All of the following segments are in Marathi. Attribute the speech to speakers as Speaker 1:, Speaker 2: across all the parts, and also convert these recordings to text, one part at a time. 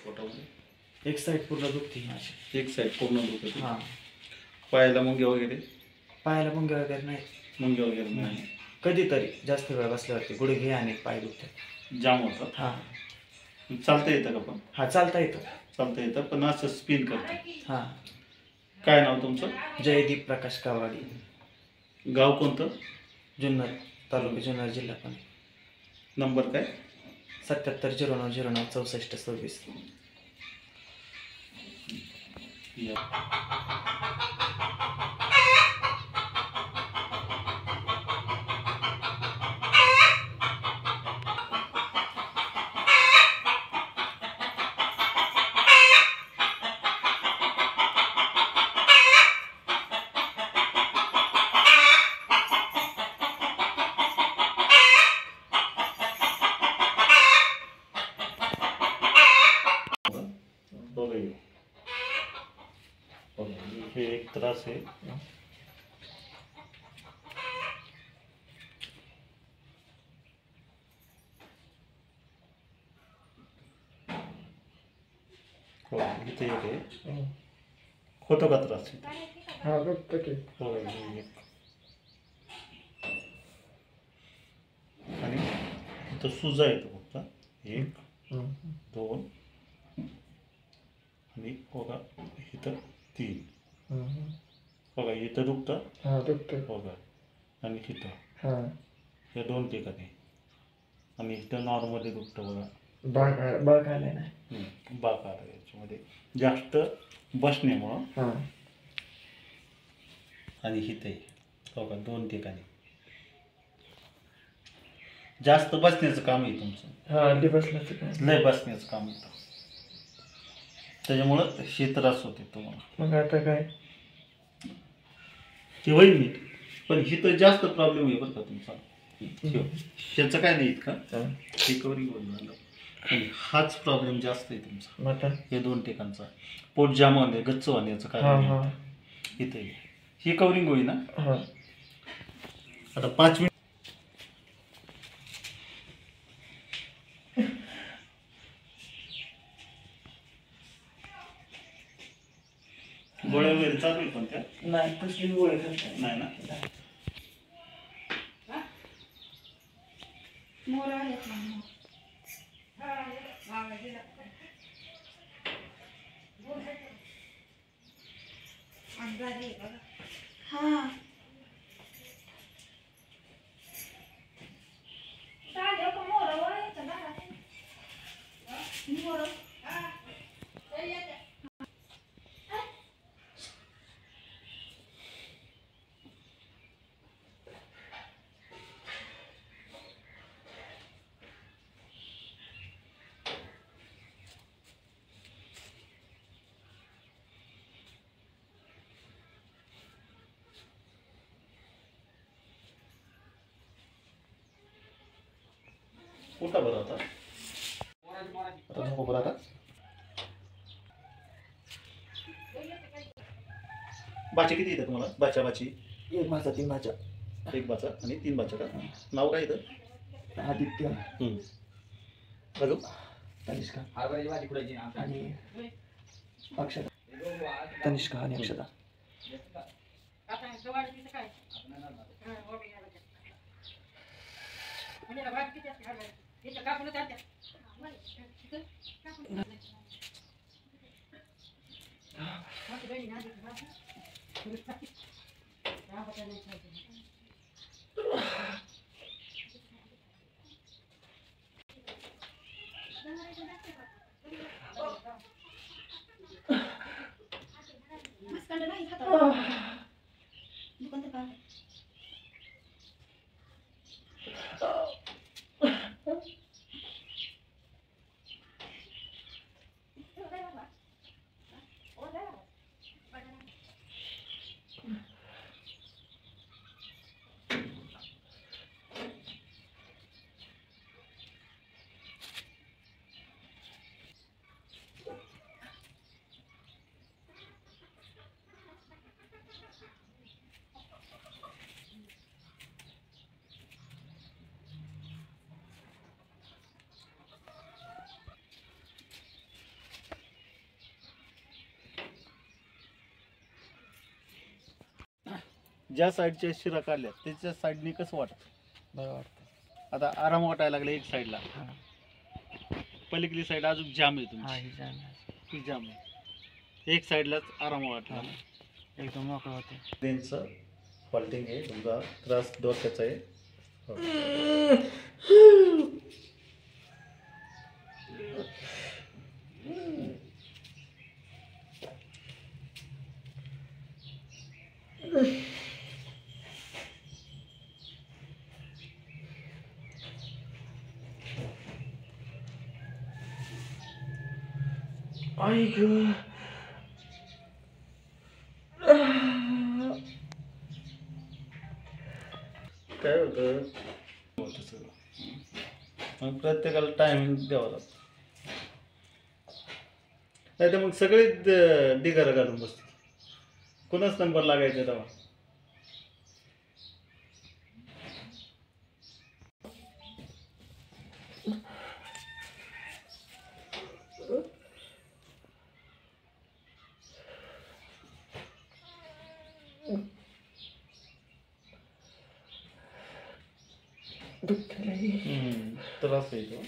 Speaker 1: पोटामध्ये
Speaker 2: एक साईड पूर्ण दुखते माझी.
Speaker 1: एक साईड पूर्ण दुखते.
Speaker 2: हां.
Speaker 1: पायाला मुंग्या वगैरे?
Speaker 2: पायाला मुंग्या वगैरे नाही.
Speaker 1: मुंग्या वगैरे नाही.
Speaker 2: कधीतरी जास्त वेळ बसल्यावरती गुडघे आणि पाय दुखतात.
Speaker 1: जाम होतं?
Speaker 2: हां.
Speaker 1: चालता येतं का पण?
Speaker 2: हां, चालता येतं.
Speaker 1: चालता येतं पण असं स्पिन करतं.
Speaker 2: हां.
Speaker 1: काय नाव तुमचं?
Speaker 2: जयदीप प्रकाश कावाडी.
Speaker 1: गाव कोणतं?
Speaker 2: जुन्नर तालुका, जुन्नर जिल्हा पण.
Speaker 1: नंबर काय?
Speaker 2: 7709096426.
Speaker 1: हे एक त्रास आहे. हो इथे एक आहे. होतो का त्रास?
Speaker 2: हां, बघतो की.
Speaker 1: हो आणि इथं सुजा येतो फक्त 1 2 आणि बघा इथं 3. बघा इथं दुखतं.
Speaker 2: हां, दुखतं.
Speaker 1: बघा आणि इथं
Speaker 2: हां.
Speaker 1: हे 2 ठिकाणी आणि इथं नॉर्मली दुखतं बघा.
Speaker 2: बाग आले नाही.
Speaker 1: बाक आला याच्यामध्ये जास्त बसण्यामुळं.
Speaker 2: हां.
Speaker 1: आणि इथे बघा 2 ठिकाणी जास्त बसण्याचं काम आहे तुमचं.
Speaker 2: हां, बसण्याचं काम.
Speaker 1: लय बसण्याचं काम येतं त्याच्यामुळं हे त्रास होते तुम्हाला.
Speaker 2: मग आता काय?
Speaker 1: ते होईल नीट पण इथं जास्त प्रॉब्लेम आहे बरं का तुमचा. ह्याचं काय नाही इतका रिकव्हरी होऊन झालं आणि हाच प्रॉब्लेम जास्त आहे तुमचा. हे 2 ठिकाणचा पोट जाम होणे गच्च होण्याचं कारण इथे ही कव्हरिंग होईल ना. आता 5 मिनिट गोळ्या वगैरे चालू आहे पण त्या
Speaker 2: नाही, कसली गोळी करतात
Speaker 1: नाही ना.
Speaker 3: हां.
Speaker 1: उठा बरं आता नको बरं आता. बाचे किती येतात तुम्हाला? बाची
Speaker 2: 1 भाचा 3 भाचा.
Speaker 1: 1 बाचा आणि 3 बाचा का? नाव काय येतं?
Speaker 2: आदित्य.
Speaker 1: अजून
Speaker 2: तनिष्का आणि अक्षता. तनिष्का आणि अक्षता.
Speaker 1: ज्या साईडच्या शिरा काढल्या त्याच्या साईडने कसं वाटतं?
Speaker 2: बरं वाटतं.
Speaker 1: आता आराम वाटायला लागला एक साईडला,
Speaker 2: हां
Speaker 1: पलीकडली साईड अजून जाम आहे
Speaker 2: हां
Speaker 1: तुमची,
Speaker 2: ही जाम आहे.
Speaker 1: ती जाम आहे, एक साईडलाच आराम वाटला.
Speaker 2: हां एकदम मोकळं होते.
Speaker 1: ब्रेनचं फॉल्टिंग आहे, तुमचा त्रास डोक्याचा आहे. हो.
Speaker 2: आई गं.
Speaker 1: काय होतं सगळं, मग प्रत्येकाला टायमिंग द्यावा लागतो, नाही तर मग सगळे ढिगारा घालून बसतो. कोणाच नंबर लागायचा तेव्हा? त्रास येतो,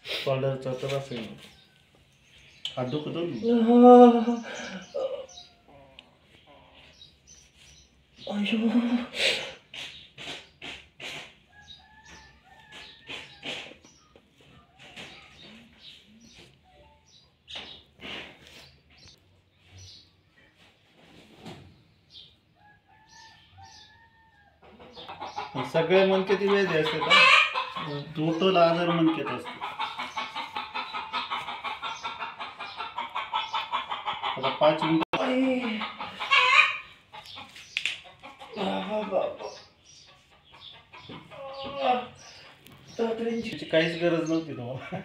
Speaker 1: शोल्डरचा त्रास येतो, हात दुखतो ना. सगळे मनकेची व्याधी असते का? टोटल आजार मनकेत असते. आता 5 मिनिट काहीच गरज नव्हती तुम्हाला.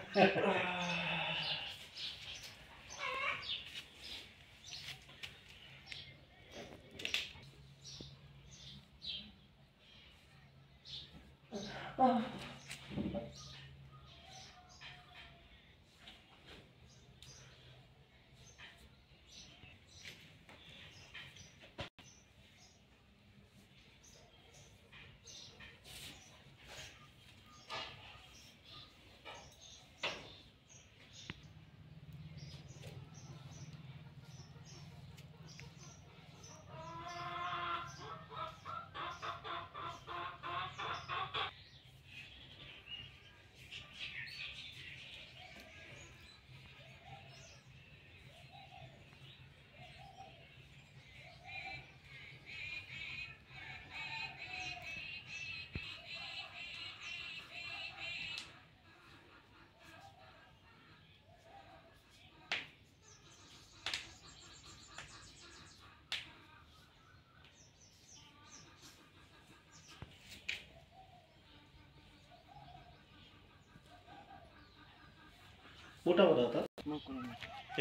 Speaker 1: पोटा बरं आता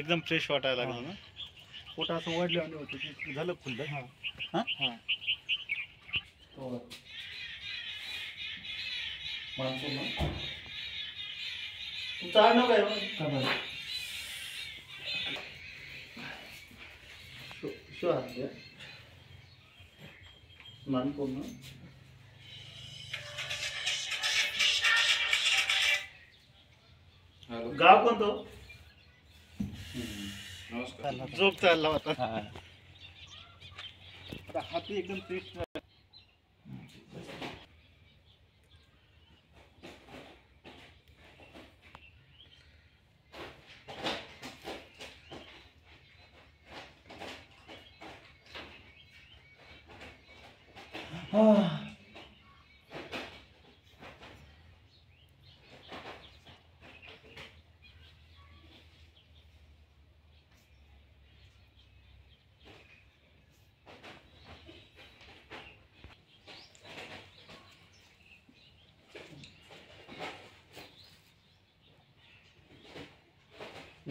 Speaker 1: एकदम फ्रेश वाटायला लागलं ना. पोट असं वाढल्याने होतं की झालं फुललं. हां हां हो. तुमचं आडनाव काय हो? शो आहे मानपूर्ण. गाव कोणतं? जोक चालला होता. आता हाती एकदम फ्रेश.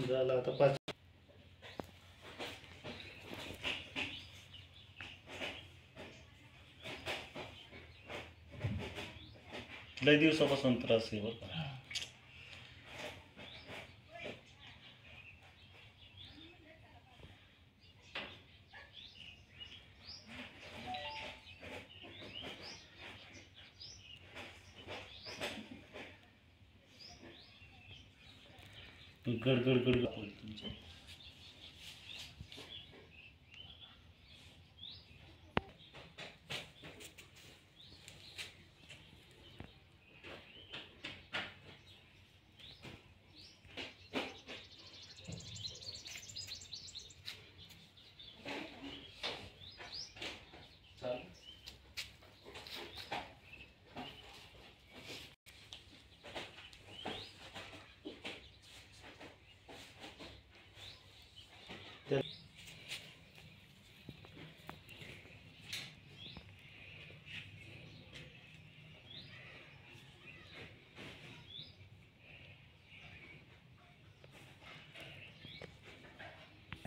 Speaker 1: झालं आता 5. लय दिवसापासून त्रास आहे बरं. गडगड गडगड होईल तुमचं.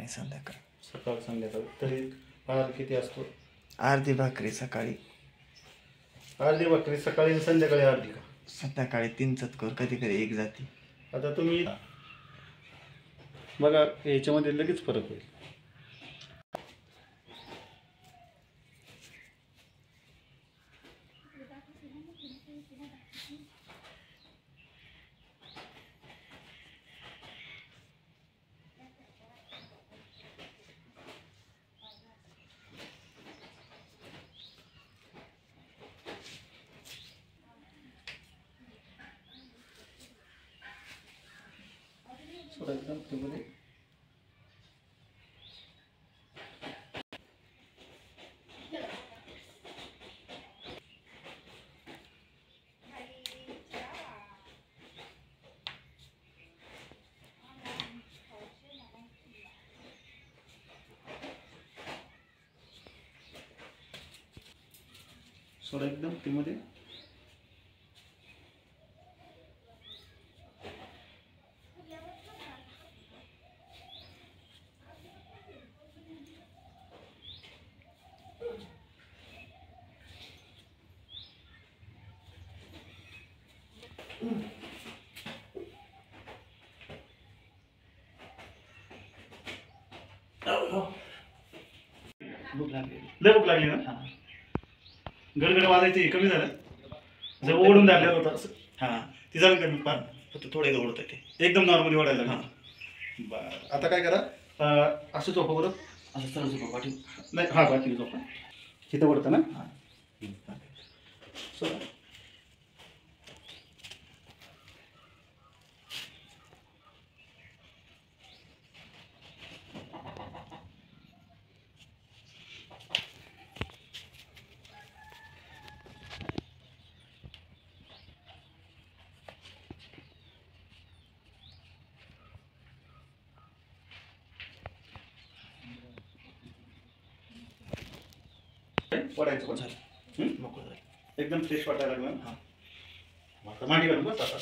Speaker 2: संध्याकाळ
Speaker 1: सकाळ संध्याकाळ तरी आहार किती असतो?
Speaker 2: अर्धी भाकरी सकाळी,
Speaker 1: अर्धी भाकरी सकाळी आणि संध्याकाळी अर्धी का?
Speaker 2: संध्याकाळी 3 चतकोर, कधी कधी 1 जाती.
Speaker 1: आता तुम्ही बघा याच्यामध्ये लगेच फरक होईल. एकदम त्यामध्ये सोडा एकदम त्यामध्ये
Speaker 2: भूक लागली.
Speaker 1: लय भूक लागली ना? गडगड वाजायची कमी झालं, जर ओढून धरलं होतं असं.
Speaker 2: हां,
Speaker 1: ती झालं कमी फार,
Speaker 2: फक्त थोडे ओढत ते
Speaker 1: एकदम नॉर्मली ओढायला
Speaker 2: हां.
Speaker 1: लागलं. बरं आता काय करा, असं झोपा बरं.
Speaker 2: असं सरळ झोपा पाठी.
Speaker 1: नाही हा बाकी झोपा तिथं ओढतं ना.
Speaker 2: हां.
Speaker 1: चला पडायचं पण
Speaker 2: झालं, मोकळं झालं.
Speaker 1: एकदम फ्रेश वाटायला लागलं.
Speaker 2: हां.
Speaker 1: आता मांडी घालून बस आता.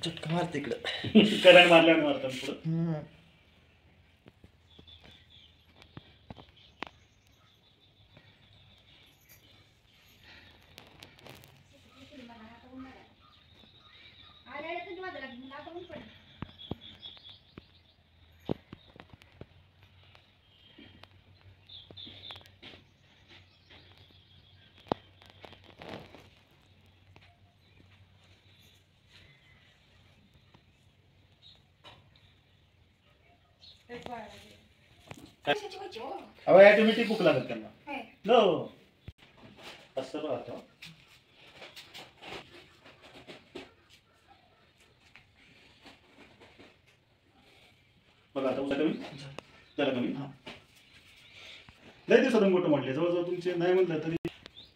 Speaker 2: झटका मार तिकडं.
Speaker 1: करंट मारल्याने मारतात पुढं. अहो ॲटोमॅटिक भूक लागत त्यांना. नो असं राहतं. बघा आता उद्या कमी झालं कमी. लय दिवसातून गोटं म्हटले, जवळजवळ तुमचे नाही म्हटलं तरी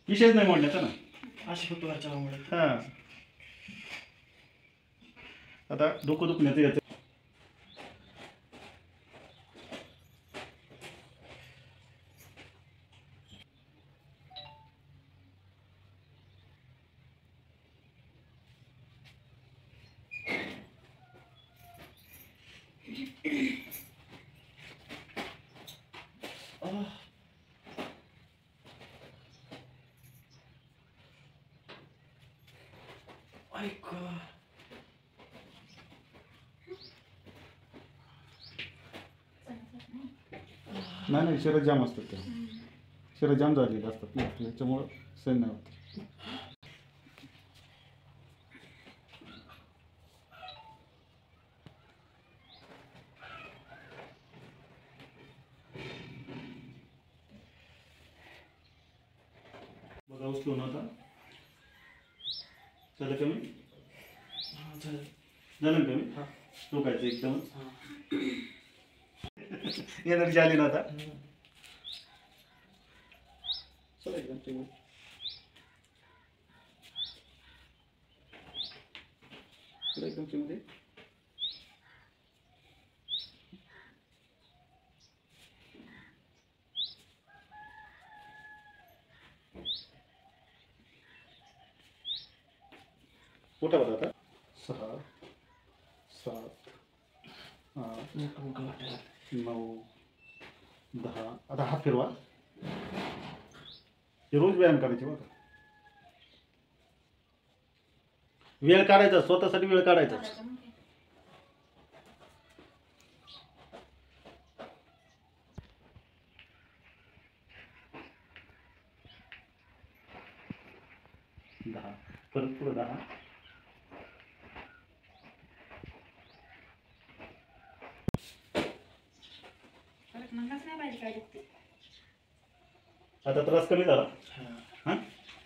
Speaker 1: विषयच नाही म्हटल्याचा ना.
Speaker 2: अशी फक्त वरच्या भागामुळे.
Speaker 1: हां आता डोकं दुखण्याचं याचं
Speaker 2: ऐक
Speaker 1: नाही शरीर जाम असतात ते शरीर जाम झालेले असतात ना त्याच्यामुळं सहन नाही होत. बघा उचलून आता झालं कमी झालं कमी टोकायचं एकदमच एनर्जी आली ना आता चला एकदम टेबल चला एकदम टेबल मोठा बघा आता 6 7 8 9 10 आता हात फिरवा हे रोज व्यायाम करायचे बघा वेळ काढायचा स्वतःसाठी वेळ काढायचा दहा परत पुढे 10 आता त्रास कमी झाला हां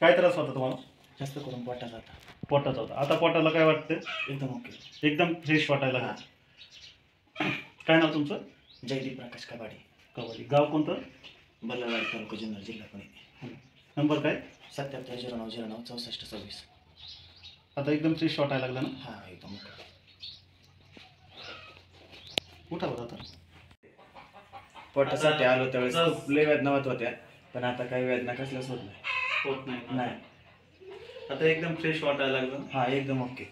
Speaker 1: काय त्रास होता तुम्हाला
Speaker 2: जास्त करून पोटाचा आता
Speaker 1: पोटाचा होता आता पोटाला काय वाटतं
Speaker 2: एकदम ओके
Speaker 1: एकदम फ्रेश वाटायला लागलं काय नाव तुमचं
Speaker 2: जयदीप प्रकाश कबाडी
Speaker 1: कबड्डी गाव कोणतं
Speaker 2: बल्लारवाडी तालुका जुन्नर जिल्हा पुणे
Speaker 1: नंबर काय
Speaker 2: 7709096426
Speaker 1: आता एकदम फ्रेश वाटायला लागलं ना
Speaker 2: हा एकदम ओके
Speaker 1: उठा बरं आता
Speaker 2: पोटासाठी आलो त्यावेळेस खूप लय वेदना होत होत्या पण आता काही वेदना कसल्याच होत नाही
Speaker 1: होत नाही
Speaker 2: नाही
Speaker 1: आता एकदम फ्रेश वाटायला लागलं
Speaker 2: हा एकदम ओके